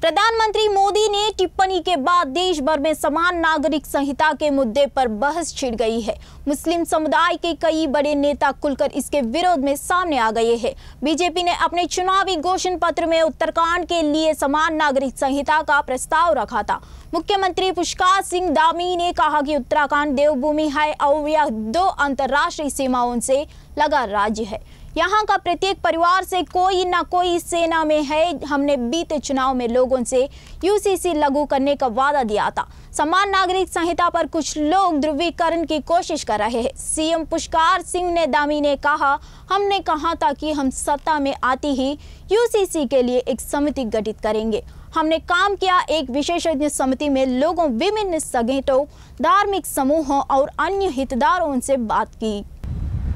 प्रधानमंत्री मोदी ने टिप्पणी के बाद देश भर में समान नागरिक संहिता के मुद्दे पर बहस छिड़ गई है। मुस्लिम समुदाय के कई बड़े नेता खुलकर इसके विरोध में सामने आ गए हैं। बीजेपी ने अपने चुनावी घोषणा पत्र में उत्तराखंड के लिए समान नागरिक संहिता का प्रस्ताव रखा था। मुख्यमंत्री पुष्कर सिंह धामी ने कहा कि उत्तराखंड देवभूमि है और यह 2 अंतर्राष्ट्रीय सीमाओं से लगा राज्य है। यहाँ का प्रत्येक परिवार से कोई न कोई सेना में है। हमने बीते चुनाव में लोगों से यूसीसी लागू करने का वादा दिया था। समान नागरिक संहिता पर कुछ लोग ध्रुवीकरण की कोशिश कर रहे हैं। सीएम पुष्कर सिंह धामी ने कहा, हमने कहा था कि हम सत्ता में आती ही यूसीसी के लिए एक समिति गठित करेंगे। हमने काम किया। एक विशेषज्ञ समिति में लोगों, विभिन्न संगठनों, धार्मिक समूहों और अन्य हितधारकों से बात की।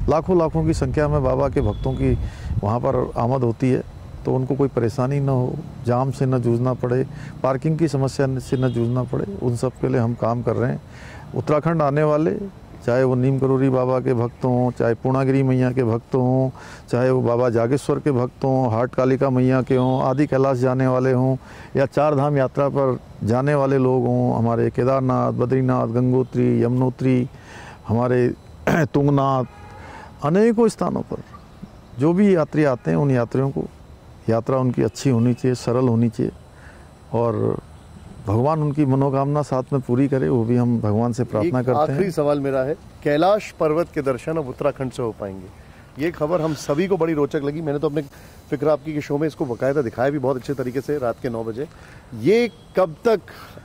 लाखों की संख्या में बाबा के भक्तों की वहाँ पर आमद होती है, तो उनको कोई परेशानी न हो, जाम से न जूझना पड़े, पार्किंग की समस्या से न जूझना पड़े, उन सब के लिए हम काम कर रहे हैं। उत्तराखंड आने वाले, चाहे वो नीम करोली बाबा के भक्त हों, चाहे पूर्णागिरी मैया के भक्त हों, चाहे वो बाबा जागेश्वर के भक्त हों, हाट कालिका मैया के हों, आदि कैलाश जाने वाले हों, या 4 धाम यात्रा पर जाने वाले लोग हों, हमारे केदारनाथ, बद्रीनाथ, गंगोत्री, यमुनोत्री, हमारे तुंगनाथ, अनेकों स्थानों पर जो भी यात्री आते हैं, उन यात्रियों को यात्रा उनकी अच्छी होनी चाहिए, सरल होनी चाहिए, और भगवान उनकी मनोकामना साथ में पूरी करे, वो भी हम भगवान से प्रार्थना करते हैं। आखिरी सवाल मेरा है, कैलाश पर्वत के दर्शन अब उत्तराखंड से हो पाएंगे? ये खबर हम सभी को बड़ी रोचक लगी। मैंने तो अपने फिक्र आपकी के शो में इसको बकायदा दिखाया भी बहुत अच्छे तरीके से रात के 9 बजे। ये कब तक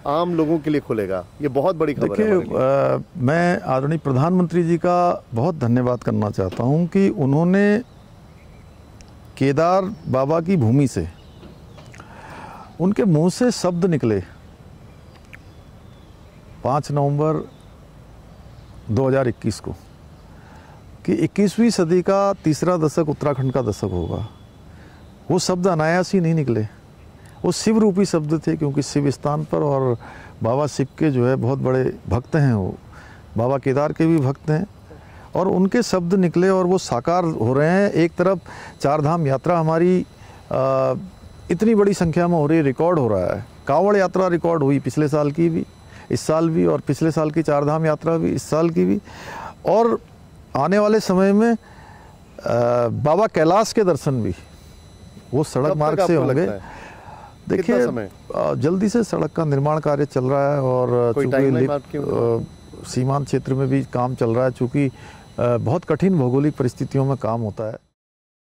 आम लोगों के लिए खुलेगा? ये बहुत बड़ी खबर है। देखिए, मैं आदरणीय प्रधानमंत्री जी का बहुत धन्यवाद करना चाहता हूं कि उन्होंने केदार बाबा की भूमि से, उनके मुंह से शब्द निकले 5 नवंबर 2021 को कि 21वीं सदी का तीसरा दशक उत्तराखंड का दशक होगा। वो शब्द अनायास ही नहीं निकले, वो शिव रूपी शब्द थे, क्योंकि शिव स्थान पर, और बाबा शिव के जो है बहुत बड़े भक्त हैं, वो बाबा केदार के भी भक्त हैं, और उनके शब्द निकले और वो साकार हो रहे हैं। एक तरफ 4 धाम यात्रा हमारी इतनी बड़ी संख्या में हो रही है, रिकॉर्ड हो रहा है। कांवड़ यात्रा रिकॉर्ड हुई पिछले साल की भी, इस साल भी, और पिछले साल की 4 धाम यात्रा भी, इस साल की भी, और आने वाले समय में बाबा कैलाश के दर्शन भी वो सड़क मार्ग से होंगे। देखिए, जल्दी से सड़क का निर्माण कार्य चल रहा है, और चूंकि सीमांत क्षेत्र में भी काम चल रहा है, चूंकि बहुत कठिन भौगोलिक परिस्थितियों में काम होता है।